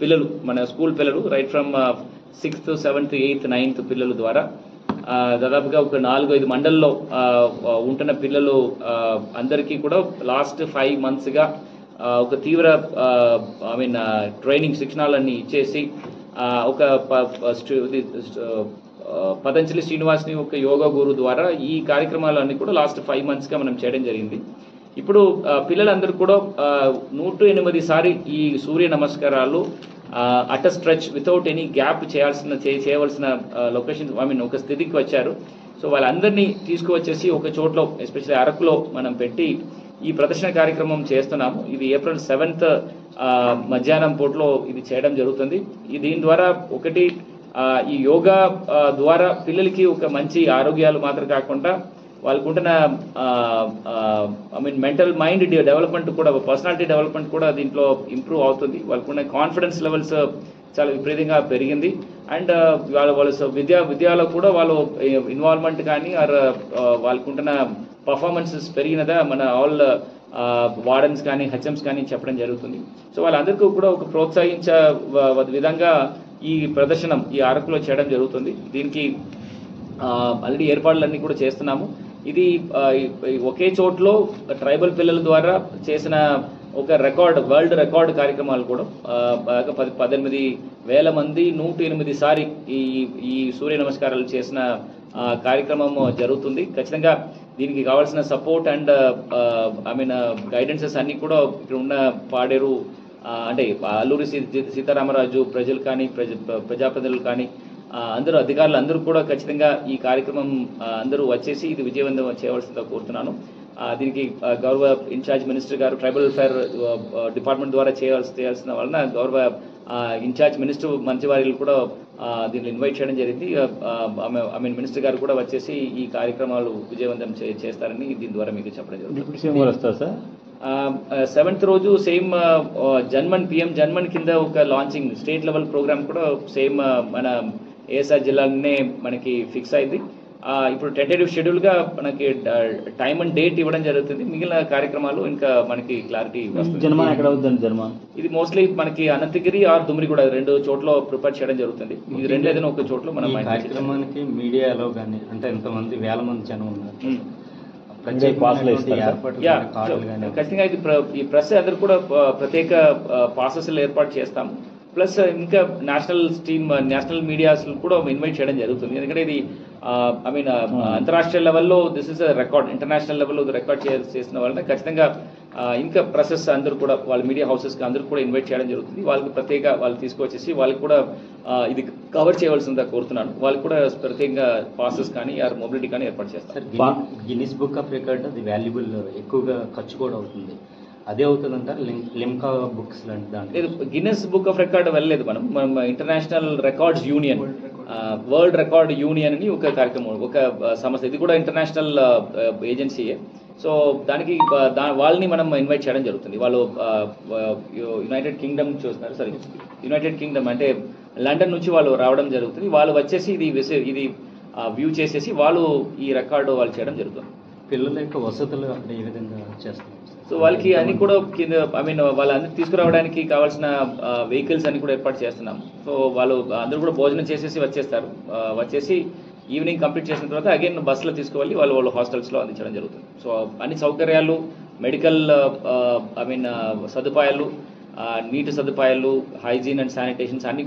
పిల్లలు మన స్కూల్ పిల్లలు right from 6th, 7th, 8th, 9th పిల్లల ద్వారా దాదాపుగా ఒక 4-5 మండల్లో ఉంటున్న పిల్లలు అందరికీ కూడా లాస్ట్ 5 monthsగా ఒక తీవ్ర ట్రైనింగ్ శిక్షణాలన్నీ ఇచ్చేసి ఒక పతంజలి శ్రీనివాస్ని ఒక యోగా గురు ద్వారా ఈ కార్యక్రమాలన్నీ కూడా లాస్ట్ 5 monthsగా మనం చేయడం జరిగింది. ఇప్పుడు పిల్లలందరూ కూడా 108 సారి ఈ సూర్య నమస్కారాలు at stretch without any gap చేయవలసిన లొకేషన్ ఒక స్థితికి వచ్చారు. సో వాళ్ళందరినీ తీసుకువచ్చేసి ఒక చోట్లో ఎస్పెషల్లీ అరకులో మనం పెట్టి ఈ ప్రదర్శన కార్యక్రమం చేస్తున్నాము. ఇది April 7th మధ్యాహ్నం పూటలో ఇది చేయడం జరుగుతుంది. దీని ద్వారా ఒకటి ఈ యోగా ద్వారా పిల్లలకి ఒక మంచి ఆరోగ్యాలు మాత్రం కాకుండా వాళ్ళకుంటున్న మెంటల్ మైండ్ డెవలప్మెంట్ కూడా పర్సనాలిటీ డెవలప్మెంట్ కూడా దీంట్లో ఇంప్రూవ్ అవుతుంది. వాళ్ళకున్న కాన్ఫిడెన్స్ లెవెల్స్ చాలా విపరీతంగా పెరిగింది. అండ్ వాళ్ళ విద్యలో కూడా వాళ్ళు ఇన్వాల్వ్మెంట్ కానీ వాళ్ళకుంటున్న పర్ఫార్మెన్సెస్ పెరిగినదా మన ఆల్ వార్డెన్స్ కానీ హెచ్ఎంస్ కానీ చెప్పడం జరుగుతుంది. సో వాళ్ళందరికీ కూడా ఒక ప్రోత్సహించే విధంగా ఈ ప్రదర్శనం ఈ అరకులో చేయడం జరుగుతుంది. దీనికి ఆల్రెడీ ఏర్పాట్లన్నీ కూడా చేస్తున్నాము. ఇది ఒకే చోట్లో ట్రైబల్ పిల్లల ద్వారా చేసిన ఒక వరల్డ్ రికార్డ్ కార్యక్రమాలు కూడా 18,000 మంది 108 సారి ఈ సూర్య నమస్కారాలు చేసిన కార్యక్రమం జరుగుతుంది. ఖచ్చితంగా దీనికి కావాల్సిన సపోర్ట్ అండ్ గైడెన్సెస్ అన్ని కూడా ఇక్కడ ఉన్న పాడేరు అంటే అల్లూరి సీతారామరాజు ప్రజలు కానీ ప్రజాప్రతినిధులు కానీ అందరూ అధికారులు అందరూ కూడా ఖచ్చితంగా ఈ కార్యక్రమం అందరూ వచ్చేసి ఇది విజయవంతం చేయవలసిందిగా కోరుతున్నాను. దీనికి గౌరవ ఇన్ఛార్జ్ మినిస్టర్ గారు ట్రైబల్ వెల్ఫేర్ డిపార్ట్మెంట్ ద్వారా చేయాల్సిన వలన గౌరవ ఇన్ఛార్జ్ మినిస్టర్ మంచివారిలు కూడా దీన్ని ఇన్వైట్ చేయడం జరిగింది. మినిస్టర్ గారు కూడా వచ్చేసి ఈ కార్యక్రమాలు విజయవంతం చేస్తారని దీని ద్వారా మీకు చెప్పడం జరుగుతుంది. 7th రోజు సేమ్ PM జన్మన్ కింద ఒక లాంచింగ్ స్టేట్ లెవెల్ ప్రోగ్రామ్ కూడా సేమ్ మన ఏఎస్ఆర్ జిల్లాలోనే మనకి ఫిక్స్ అయింది. ఇప్పుడు టెంటేటివ్ షెడ్యూల్గా మనకి టైం అండ్ డేట్ ఇవ్వడం జరుగుతుంది. మిగిలిన కార్యక్రమాలు ఇంకా మనకి క్లారిటీ వస్తుంది. ఇది మోస్ట్లీ మనకి అనంతగిరి ఆర్ దుమ్రిగూడ 2 చోట్ల ప్రిపేర్ చేయడం జరుగుతుంది. ఇది 2 ఏదైనా ఒక చోట్ల మనం కార్యక్రమానికి మీడియాలో కానీ అంటే ఎంతమంది వేల మంది జనం ఉన్నారు. ఖచ్చితంగా ఈ ప్రెస్ అందరూ కూడా ప్రత్యేక పాసెస్లు ఏర్పాటు చేస్తాము. ప్లస్ ఇంకా నేషనల్ మీడియాస్ కూడా ఇన్వైట్ చేయడం జరుగుతుంది. ఎందుకంటే ఇది అంతరాష్ట్రీయ లెవెల్లో దిస్ ఇస్ రికార్డ్, ఇంటర్నేషనల్ లెవెల్లో రికార్డ్ చేసిన వలన ఖచ్చితంగా ఇంకా ప్రెసెస్ అందరూ కూడా వాళ్ళ మీడియా హౌసెస్కి అందరూ కూడా ఇన్వైట్ చేయడం జరుగుతుంది. వాళ్ళకి ప్రత్యేక వాళ్ళు తీసుకొచ్చేసి వాళ్ళకి కూడా ఇది కవర్ చేయవలసిందిగా కోరుతున్నాను. వాళ్ళకి కూడా ప్రత్యేకంగా పాసెస్ కానీ మొబిలిటీ కానీ ఏర్పాటు చేస్తారు. గిన్నిస్ బుక్ ఆఫ్ రికార్డ్ అది వాల్యుబుల్ ఎక్కువగా ఖర్చు కూడా అవుతుంది. అదే అవుతుందంట లిమ్కా బుక్స్ లాంటి దాంట్లో గిన్నెస్ బుక్ ఆఫ్ రికార్డ్ వెళ్ళలేదు. మనం international records union world record union అని ఒక కార్యక్రమం ఒక సంస్థ, ఇది కూడా ఇంటర్నేషనల్ ఏజెన్సీయే. సో దానికి వాళ్ళని మనం ఇన్వైట్ చేయడం జరుగుతుంది. వాళ్ళు యునైటెడ్ కింగ్డమ్ అంటే లండన్ నుంచి వాళ్ళు రావడం జరుగుతుంది. వాళ్ళు వచ్చేసి ఇది వ్యూ చేసేసి వాళ్ళు ఈ రికార్డు వాళ్ళు చేయడం జరుగుతుంది. పిల్లల యొక్క వసతులు అక్కడ ఏ విధంగా చేస్తారు? సో వాళ్ళకి అన్ని కూడా కింద వాళ్ళందరూ తీసుకురావడానికి కావాల్సిన వెహికల్స్ అన్ని కూడా ఏర్పాటు చేస్తున్నాము. సో వాళ్ళు అందరూ కూడా భోజనం చేసేసి వచ్చేసి ఈవినింగ్ కంప్లీట్ చేసిన తర్వాత అగైన్ బస్సులో తీసుకువెళ్ళి వాళ్ళు హాస్టల్స్లో అందించడం జరుగుతుంది. సో అన్ని సౌకర్యాలు, మెడికల్ సదుపాయాలు, నీటి సదుపాయాలు, హైజీన్ అండ్ శానిటేషన్స్ అన్ని